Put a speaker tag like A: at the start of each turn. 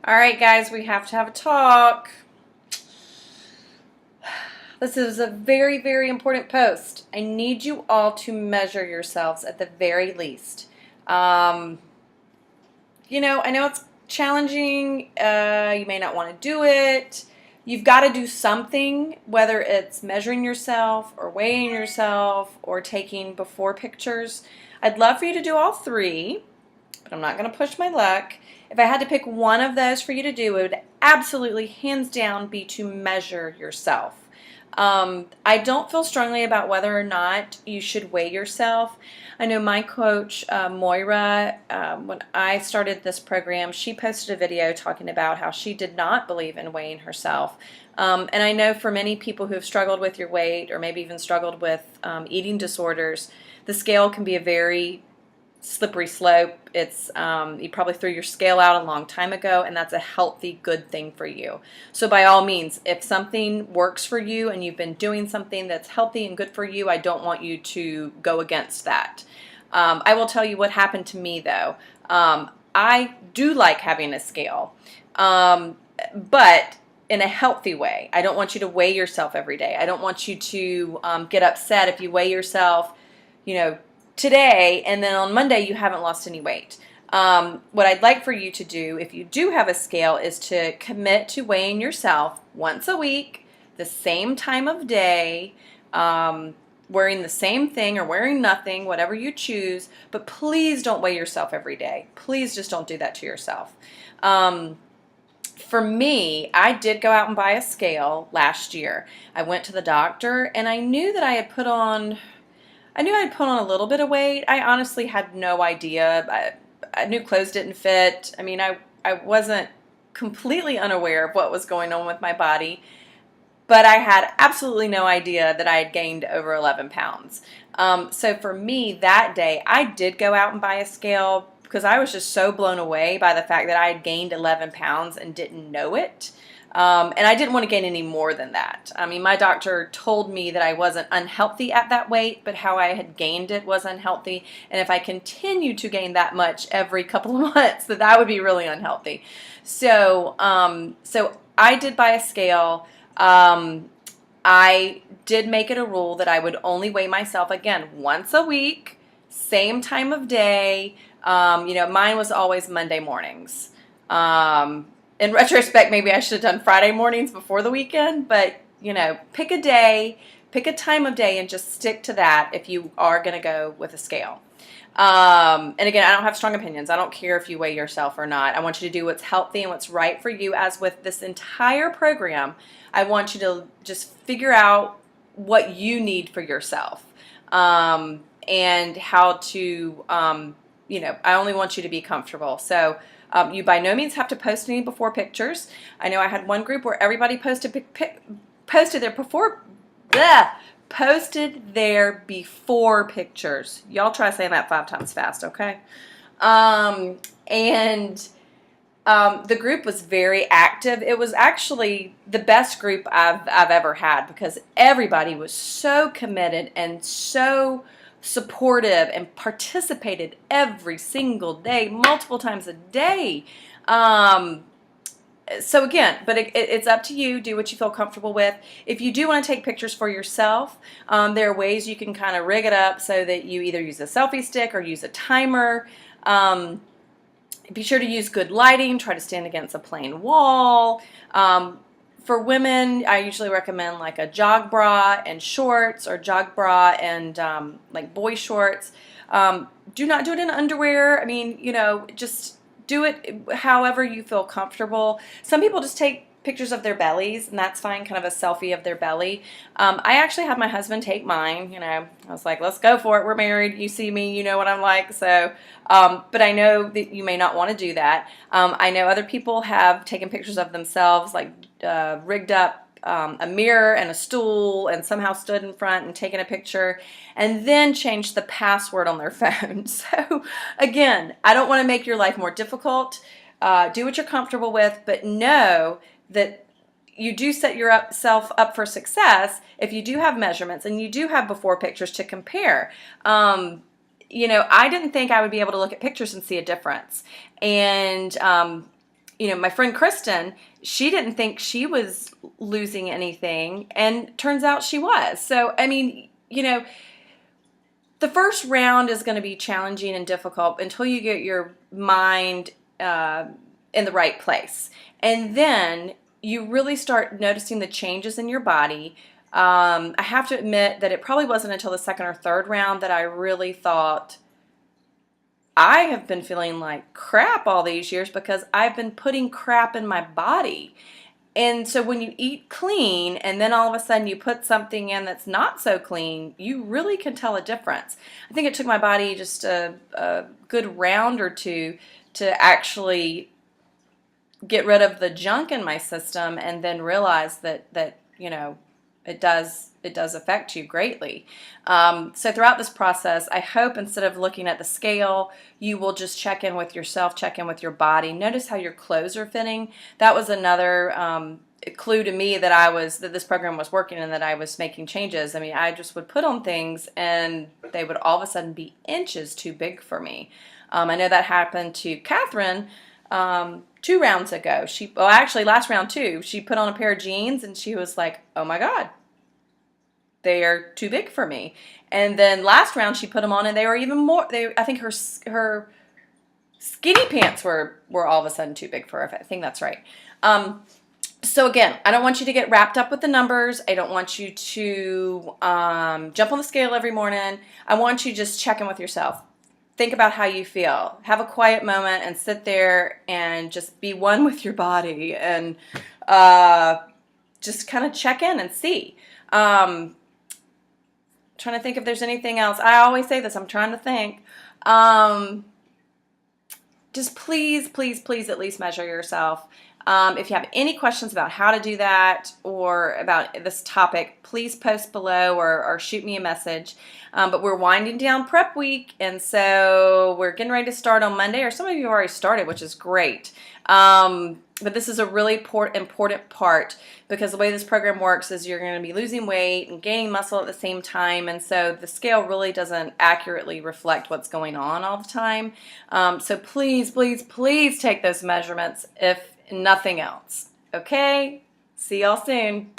A: All right, guys, we have to have a talk. This is a very, very important post. I need you all to measure yourselves at the very least. Um, I know it's challenging. You may not want to do it. You've got to do something, whether it's measuring yourself or weighing yourself or taking before pictures. I'd love for you to do all three, but I'm not going to push my luck. If I had to pick one of those for you to do, it would absolutely, hands down, be to measure yourself. I don't feel strongly about whether or not you should weigh yourself. I know my coach, Moira, when I started this program, she posted a video talking about how she did not believe in weighing herself. And I know for many people who have struggled with your weight or maybe even struggled with eating disorders, the scale can be a very slippery slope. It's you probably threw your scale out a long time ago, and that's a healthy, good thing for you. So by all means, if something works for you and you've been doing something that's healthy and good for you, I don't want you to go against that. I will tell you what happened to me though. I do like having a scale, but in a healthy way. I don't want you to weigh yourself every day. I don't want you to get upset if you weigh yourself, today, and then on Monday you haven't lost any weight. What I'd like for you to do, if you do have a scale, is to commit to weighing yourself once a week, the same time of day, wearing the same thing or wearing nothing, whatever you choose, but please don't weigh yourself every day. Please just don't do that to yourself. For me, I did go out and buy a scale last year. I went to the doctor, and I knew that I had put on a little bit of weight. I honestly had no idea. I knew clothes didn't fit. I wasn't completely unaware of what was going on with my body, but I had absolutely no idea that I had gained over 11 pounds. So for me that day, I did go out and buy a scale because I was just so blown away by the fact that I had gained 11 pounds and didn't know it. And I didn't want to gain any more than that. My doctor told me that I wasn't unhealthy at that weight, but how I had gained it was unhealthy. And if I continued to gain that much every couple of months, that would be really unhealthy. So I did buy a scale. I did make it a rule that I would only weigh myself, again, once a week, same time of day. Mine was always Monday mornings. In retrospect, maybe I should have done Friday mornings before the weekend, but, pick a day, pick a time of day, and just stick to that if you are going to go with a scale. And again, I don't have strong opinions. I don't care if you weigh yourself or not. I want you to do what's healthy and what's right for you. As with this entire program, I want you to just figure out what you need for yourself, and how to, I only want you to be comfortable. So you by no means have to post any before pictures. I know I had one group where everybody posted their before pictures. Y'all try saying that 5 times fast, okay? The group was very active. It was actually the best group I've ever had because everybody was so committed and so supportive and participated every single day, multiple times a day. So again, but it's up to you. Do what you feel comfortable with. If you do want to take pictures for yourself, there are ways you can kind of rig it up so that you either use a selfie stick or use a timer. Be sure to use good lighting. Try to stand against a plain wall. For women, I usually recommend like a jog bra and shorts, or jog bra and like boy shorts. Do not do it in underwear. Just do it however you feel comfortable. Some people just take pictures of their bellies, and that's fine, kind of a selfie of their belly. I actually had my husband take mine. I was like, let's go for it. We're married. You see me, you know what I'm like. So, but I know that you may not want to do that. I know other people have taken pictures of themselves, like rigged up a mirror and a stool and somehow stood in front and taken a picture and then changed the password on their phone. So again, I don't want to make your life more difficult. Do what you're comfortable with, but know that you do set yourself up for success if you do have measurements and you do have before pictures to compare. I didn't think I would be able to look at pictures and see a difference. And my friend Kristen, she didn't think she was losing anything, and turns out she was. So, I mean, the first round is going to be challenging and difficult until you get your mind in the right place. And then you really start noticing the changes in your body. I have to admit that it probably wasn't until the second or third round that I really thought, I have been feeling like crap all these years because I've been putting crap in my body. And so when you eat clean and then all of a sudden you put something in that's not so clean, you really can tell a difference. I think it took my body just a good round or two to actually get rid of the junk in my system and then realize that it does affect you greatly. So throughout this process, I hope instead of looking at the scale, you will just check in with yourself, check in with your body. Notice how your clothes are fitting. That was another clue to me that this program was working and that I was making changes. I mean, I just would put on things and they would all of a sudden be inches too big for me. I know that happened to Catherine 2 rounds ago. Actually last round too. She put on a pair of jeans and she was like, "Oh my God, they are too big for me." And then last round she put them on and they were even more. I think her skinny pants were all of a sudden too big for her. I think that's right. So again, I don't want you to get wrapped up with the numbers. I don't want you to jump on the scale every morning. I want you to just check in with yourself. Think about how you feel. Have a quiet moment and sit there and just be one with your body and just kind of check in and see. Trying to think if there's anything else. I always say this. I'm trying to think. Just please, please, please at least measure yourself. If you have any questions about how to do that or about this topic, please post below or shoot me a message. But we're winding down prep week, and so we're getting ready to start on Monday, or some of you have already started, which is great. But this is a really important part because the way this program works is you're going to be losing weight and gaining muscle at the same time, and so the scale really doesn't accurately reflect what's going on all the time. So please, please, please take those measurements if nothing else. Okay? See y'all soon.